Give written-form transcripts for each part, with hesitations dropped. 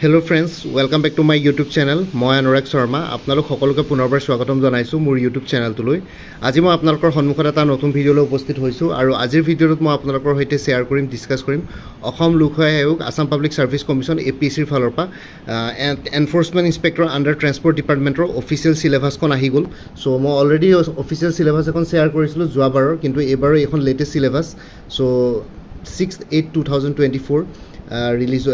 Hello friends, welcome back to my YouTube channel. মই অনুৰাগ শৰ্মা আপোনালোক সকলোকে পুনৰবাৰ স্বাগতম জনাইছো মোৰ YouTube চেনেলটোলৈ। আজি মই আপোনালোকৰ সন্মুখত এটা নতুন ভিডিঅলৈ উপস্থিত হৈছো আৰু আজিৰ ভিডিঅ'ত মই আপোনালোকৰ সৈতে শেয়াৰ কৰিম ডিসকাস কৰিম অসম লোকসেৱা আয়োগ আসাম পাব্লিক সাৰ্ভিস কমিশন APSCৰ ফালৰ পৰা এনফোৰ্সমেন্ট ইন্সপেক্টৰ আন্ডাৰ ট্ৰান্সপোৰ্ট ডিপাৰ্টমেন্টৰ অফিচিয়েল সিলেবাস খন আহি গল। সো মই অলৰেডি অফিচিয়েল সিলেবাস এখন শেয়াৰ কৰিছিলো যোৱাবাৰৰ, কিন্তু এবাৰো এখন latest syllabus. So 6/8/2024 release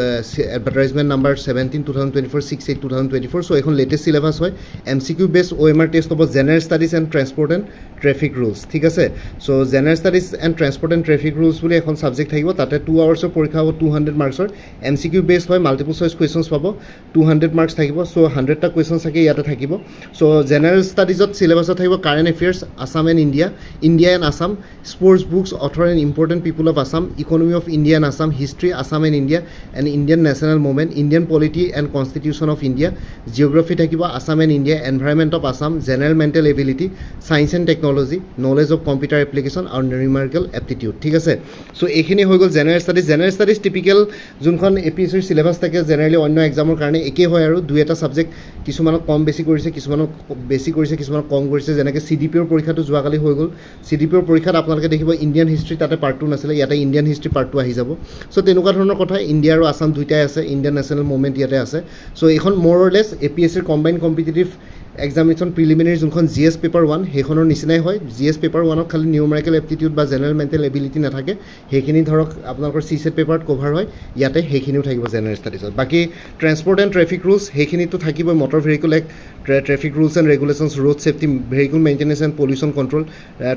advertisement number 17/2024 6/8/2024 so ekhon latest syllabus hoy MCQ based OMR test hobo general studies and transport and traffic rules thik ase so general studies and transport and traffic rules boli ekhon subject thakibo tate 2 hours or porikha hobo 200 marks or MCQ based hoy multiple choice questions pabo 200 marks thakibo so 100 ta questions thake yate thakibo so general studies ot syllabus ot thakibo current affairs Assam and India and Assam, sports books, author and important people of Assam, economy of India and Assam, history Assam and India and Indian national movement, Indian polity and constitution of India, geography thakibo Assam and India, environment of Assam, general mental ability, science and technology, knowledge of computer application and numerical aptitude thik ase so ekhini hoy gol general studies typical junkhon APSC syllabus thake generally onno examor karone eke hoy aru dui eta subject kisumanok kom beshi korise kisumanok beshi korise kisumanok kom korise jenake CDP or porikha to joa kali hoy gol CDP or porikhat apnaloke dekhibo Indian history tate part 2 nasile yata Indian history part 2 ahi jabo so tenuka dhoroner kotha India আৰু আসাম দুইটাই আছে Indian national movement ইয়াতে আছে so এখন more or less এপিএসসিৰ combined competitive examination preliminary যোনখন GS paper 1 হেখনৰ নিচিনাই হয় জিএস পেপাৰ 1 ত খালি নিউমেৰিকেল এপ্টিটিউড বা জেনাৰেল মেন্টেল এবিলিটি নাথাকে হেখিনি ধৰক আপোনালোকৰ সিসেট পেপাৰত কভাৰ হয় ইয়াতে হেখিনিও থাকিব জেনাৰেল ষ্টাডিজত বাকি ট্ৰান্সপোৰ্ট এণ্ড ট্ৰাফিক ৰুলছ হেখিনিটো থাকিব motor vehicle act traffic rules and regulations, road safety, vehicle maintenance and pollution control,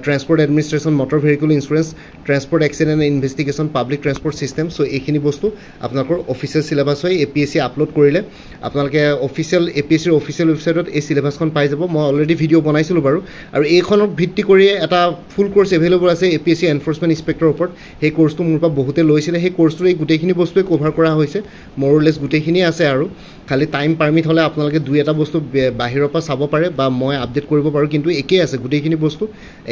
transport administration, motor vehicle insurance, transport accident and investigation, public transport system so ekhini bostu apnalokor official syllabus hoy APSC upload korile apnaloke official APSC official website ot ei syllabus kon pai jabo moi already video banaisilu baru aru ekhonok bhitti kori eta full course available ase APSC enforcement inspector opor he course tu murpa bahute loisile he course tu ei gutekhini bostu cover kora hoise more or less gutekhini ase aru খালি time permit হলে আপনাদের দুই এটা বস্তু বাহিৰৰ পৰা চাব পাৰে বা মই আপডেট কৰিব পাৰো কিন্তু একেই আছে গুটেখিনি বস্তু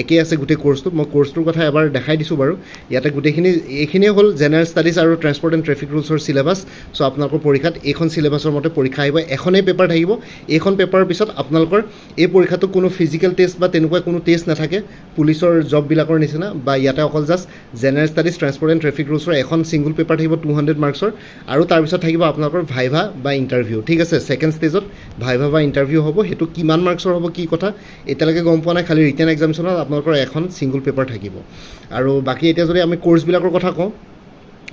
একেই আছে গুটে কোৰ্সটো মই কোৰ্সটোৰ কথা এবাৰ দেখাই দিছো বাৰু ইয়াতে গুটেখিনি এখিনি হল জেনাৰেল ষ্টাডিজ আৰু ট্ৰান্সপোৰ্ট এণ্ড ট্ৰাফিক ৰুলছৰ সিলেবাস সো আপোনালোকৰ পৰীক্ষাত এইখন সিলেবাসৰ মতে পৰীক্ষা আহিব এখনেই পেপাৰ থাকিব এইখন পেপাৰৰ পিছত আপোনালোকৰ এই পৰীক্ষাটো কোনো ফিজিক্যাল টেষ্ট বা তেনেকুৱা কোনো টেষ্ট নাথাকে পুলিচৰ জব বিলাকৰ নিচিনা বা ইয়াতে অকল just general studies transport and traffic ৰুলছৰ এখন সিঙ্গল পেপাৰ থাকিব 200 মাৰ্কছৰ আৰু তাৰ পিছত থাকিব আপোনালোকৰ ভাইভা বা ইন্টাৰভিউ ঠিক আছে সেকেন্ড স্টেজত ভাইভা বা ইন্টাৰভিউ হ'ব হেতু কিমান মাৰ্কছৰ হ'ব কি কথা এতিয়ালৈকে গম পোৱা নাই খালি ৰিটেন এক্সামিনেশনত আপোনালোকৰ এখন সিঙ্গল পেপাৰ থাকিব আৰু বাকি এতিয়া যদি আমি কোৰ্স বিলাকৰ কথা কওঁ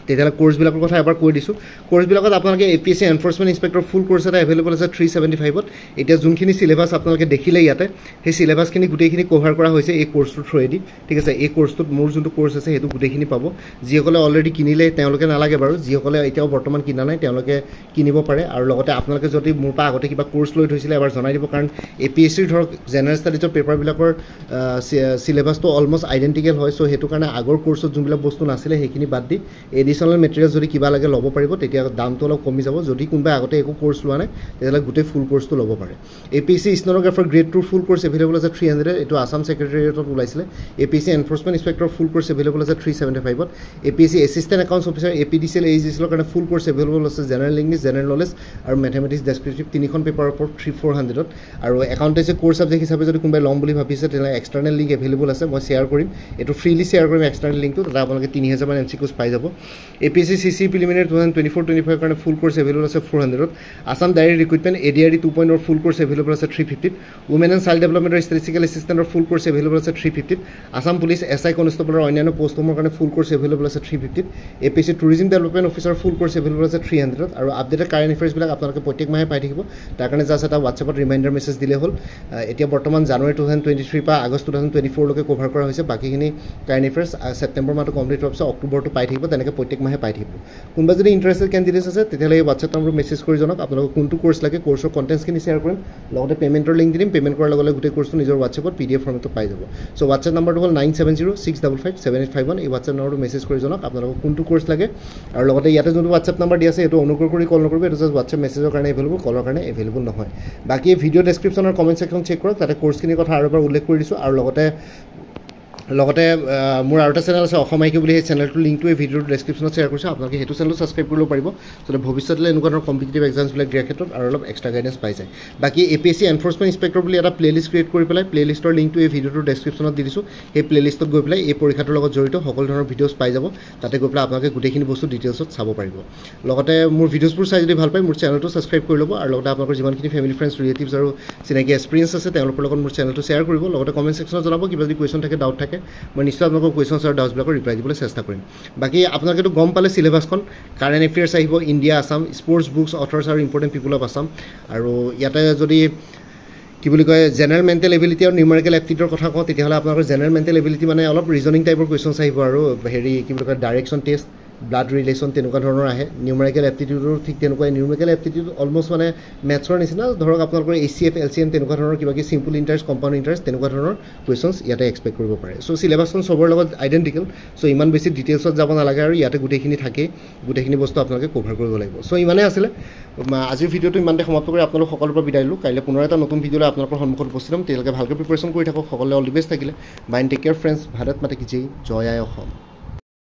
তেতিয়ালে কোৰ্স বিলাকৰ কথা এবাৰ কৈ দিছো কোৰ্স বিলাকত আপোনালোকে APSC enforcement inspector full course এটা अवेलेबल আছে 375 ত এতিয়া যোনখিনি সিলেবাস আপোনালোকে দেখিলে ইয়াতে সেই সিলেবাসখিনি গুটেখিনি কভাৰ কৰা হৈছে এই কোৰ্সটো থ্ৰুয়েদি ঠিক আছে এই কোৰ্সটোত মোৰ যোনটো কোৰ্স আছে হেতু গুটেখিনি পাব যিসকলে অলৰেডি কিনিলে তেওঁলোকে নালাগে বাৰু যিসকলে এতিয়াও বৰ্তমান কিনা নাই তেওঁলোকে কিনিব পাৰে আৰু লগতে আপোনালোকে যদি মোৰ পা আগতে কিবা কোৰ্স লৈ থৈছিলে এবাৰ জনাই দিব কাৰণ APSC ধৰক জেনাৰেল ষ্টাডিজৰ পেপাৰ বিলাকৰ সিলেবাসটো অলমোস্ট আইডেন্টিক্যাল হয় সো হেতু কাৰণে আগৰ কোৰ্সত যোনবিলাক বস্তু নাছিলে হেখিনি বাদ দি এডিশনাল মেটেৰিয়েল যদি কিবা লাগে ল'ব পাৰিব তেতিয়া দামটো অলপ কমি যাব যদি কোনবা আগতে একো কোৰ্স লোৱা নাই তেতিয়ালে গুটে ফুল কোৰ্সটো ল'ব পাৰে APSC স্টেনোগ্ৰাফাৰ গ্ৰেড 2 ফুল কোৰ্স अवेलेबल আছে 300 এটো আসাম সেক্ৰেটাৰিয়েটত ওলাইছিলে APSC এনফোৰ্সমেন্ট ইন্সপেক্টৰ ফুল কোৰ্স अवेलेबल আছে 375 ত APSC assistant accounts officer APDCL AGCL কাৰণে ফুল কোৰ্স अवेलेबल আছে জেনাৰেল ইংলিশ জেনাৰেল নলেজ আৰু ম্যাথমেটিক্স ডেসক্ৰিপটিভ তিনিখন পেপাৰৰ ওপৰত 3400 ত আৰু একাউন্টেন্সি কোৰ্স সাবজেক্ট হিচাপে যদি কোনবা লম বুলি ভাবিছে তেনে এক্সটাৰ্নাল লিংক अवेलेबल আছে মই শেয়াৰ কৰিম এটো ফ্ৰিলি শেয়াৰ কৰিম এক্সটাৰ্নাল লিংকটো তাতে আপোনালোকে 3000 মান MCQs পাই যাব APSC CC preliminary 2024-25 কাৰণে ফুল কোৰ্স अवेलेबल আছে 400 ত আসাম ডাইৰেক্ট ৰিক্ৰুটমেন্ট ADRD 2.0 ৰ ফুল কোৰ্স अवेलेबल আছে 350 ত ওমেন এণ্ড চাইল্ড ডেভেলপমেন্ট আৰু ষ্টেটিষ্টিকেল এসিস্ট্যান্টৰ ফুল কোৰ্স अवेलेबल আছে 350 ত আসাম পুলিচ SI কনষ্টেবলৰ অন্যান্য পোষ্টসমূহৰ কাৰণে ফুল কোৰ্স अवेलेबल আছে 350 ত APSC টুৰিজম ডেভেলপমেন্ট অফিচাৰ ফুল কোৰ্স अवेलेबल আছে 300 ত আৰু আপডেটেড কাৰেন্ট এফেয়াৰ্স বিলাক আপোনালোকে প্ৰত্যেক মাহে পাই থাকিব তাৰ কাৰণে জাস্ট এটা WhatsAppত ৰিমাইন্ডাৰ মেছেজ দিলে হ'ল এতিয়া বৰ্তমান জানুৱাৰী 2023 পা আগষ্ট 2024 লৈকে কভাৰ কৰা হৈছে বাকিখিনি কাৰেন্ট এফেয়াৰ্স সেপ্টেম্বৰ মাহটো কমপ্লিট হোৱাৰ পিছত অক্টোবৰটো পাই থাকিব তেনেকৈ প্ৰত্যেক মাহে পাই থাকিব কোনবা যদি ইন্টাৰেস্টেড ক্যান্ডিডেটস আছে তেতিয়ালে এই WhatsApp নম্বৰত মেছেজ কৰি জনাওক আপোনালোক কোনটো কোৰ্স লাগে কোৰ্সৰ কন্টেন্টছখিনি শেয়াৰ কৰিম লগতে পেমেন্টৰ লিংক দিম পেমেন্ট কৰাৰ লগে লগে গুটে কোৰ্সটো নিজৰ WhatsAppত PDF ফৰ্মেটত পাই যাব সো WhatsApp নম্বৰটো হ'ল 9706557851 এই WhatsApp নম্বৰত মেছেজ কৰি জনাওক আপোনালোক কোনটো কোৰ্স লাগে আৰু লগতে ইয়াতে যোনটো WhatsApp নম্বৰ দি আছে এটো অনুগ্ৰহ কৰি কল নকৰিব এটো জাস্ট WhatsApp মেছেজৰ কাৰণে अवेलेबल কলৰ কাৰণে अवेलेबल নহয় বাকি ভিডিও ডেসক্ৰিপচনৰ কমেন্ট সেকশন চেক কৰক তাতে কোৰ্সখিনিৰ কথা আৰু এবাৰ উল্লেখ কৰি দিছো আৰু লগতে লগতে মোৰ আৰু এটা চেনেল আছে অসম আইকিউ বুলি সেই চেনেলটোৰ লিংকটো এই ভিডিঅ'ৰ ডেছক্ৰিপশ্যনত শ্বেয়াৰ কৰিছোঁ আপোনালোকে সেইটো চেনেলো ছাবস্ক্ৰাইব কৰিব পাৰিব যাতে ভৱিষ্যতলৈ এনেকুৱা ধৰণৰ কম্পিটিটিভ এক্সামছবিলাক দিয়াৰ ক্ষেত্ৰত আৰু অলপ এক্সট্ৰা গাইডেঞ্চ পাই যায় বাকী APSC এনফৰ্চমেণ্ট ইনস্পেক্টৰ বুলি এটা প্লেলিষ্ট ক্ৰিয়েট কৰি পেলাই প্লেলিষ্টৰ লিংকটো এই ভিডিঅ'টোৰ ডেছক্ৰিপশ্যনত দি দিছোঁ সেই প্লেলিষ্টত গৈ পেলাই এই পৰীক্ষাটোৰ লগত জড়িত সকলো ধৰণৰ ভিডিঅ'ছ পাই যাব তাতে গৈ পেলাই আপোনালোকে গোটেইখিনি বস্তু ডিটেইলছত চাব পাৰিব লগতে মোৰ ভিডিঅ'ছবোৰ চাই যদি ভাল পায় মোৰ চেনেলটো ছাবস্ক্ৰাইব কৰি ল'ব আৰু লগতে আপোনালোকৰ যিমানখিনি ফেমিলি ফ্ৰেণ্ডছ ৰিলেটিভছ আৰু চিনাকি এক্সপিৰিয়েঞ্চ আছে তেওঁলোকৰ লগত মোৰ চেনেলটো শ্বেয়াৰ কৰিব লগতে কমেণ্ট ছেকশ্যনত জনাব কিবা যদি কুৱেশ্যন থাকে ডাউট থাকে মই নিশ্চয় আপোনালোকৰ কুৱেশ্যনছ আৰু ডাউটছবিলাকৰ ৰিপ্লাই দিবলৈ চেষ্টা কৰিম বাকী আপোনালোকেতো গম পালে চিলেবাছখন কাৰেণ্ট এফেয়াৰ্ছ আহিব ইণ্ডিয়া আছাম স্পৰ্টছ বুকছ অথৰ্ছ আৰু ইম্পৰ্টেণ্ট পিপুল অফ আছাম আৰু ইয়াতে যদি কি বুলি কয় জেনেৰেল মেণ্টেল এবিলিটি আৰু নিউমেৰিকেল এপ্টিটিউডৰ কথা কওঁ তেতিয়াহ'লে আপোনালোকৰ জেনেৰেল মেণ্টেল এবিলিটি মানে অলপ ৰিজনিং টাইপৰ কুৱেশ্যনছ আহিব আৰু হেৰি কি বুলি কয় ডাইৰেকশ্যন টেষ্ট ব্লাড ৰিলেশ্যন তেনেকুৱা ধৰণৰ আহে নিউমেৰিকেল এপ্টিটিউডৰো ঠিক তেনেকুৱাই নিউমেৰিকেল এপ্টিটিউড অলমষ্ট মানে মেথছৰ নিচিনা ধৰক আপোনালোকৰ HCF LCM তেনেকুৱা ধৰণৰ কিবা কি চিম্পল ইণ্টাৰেষ্ট কম্পাউণ্ড ইণ্টাৰেষ্ট তেনেকুৱা ধৰণৰ কুৱেশ্যনছ ইয়াতে এক্সপেক্ট কৰিব পাৰে চ' চিলেবাছখন চবৰ লগত আইডেণ্টিকেল চ' ইমান বেছি ডিটেইলছত যাব নালাগে আৰু ইয়াতে গোটেইখিনি থাকেই গোটেইখিনি বস্তু আপোনালোকে কভাৰ কৰিব লাগিব চ' ইমানেই আছিলে আজিৰ ভিডিঅ'টো ইমানতে সমাপ্ত কৰি আপোনালোক সকলোৰে পৰা বিদায় দিলোঁ কাইলৈ পুনৰ এটা নতুন ভিডিঅ'লৈ আপোনালোকৰ সন্মুখত উপস্থিত হ'ম তেওঁলোকে ভালকৈ প্ৰিপেৰেশ্যন কৰি থাকক সকলোৱে অল দি বেষ্ট থাকিলে বাইন টেক কেয়াৰ ফ্ৰেণ্ডছ ভাৰত মাতা কি জয় আই অসম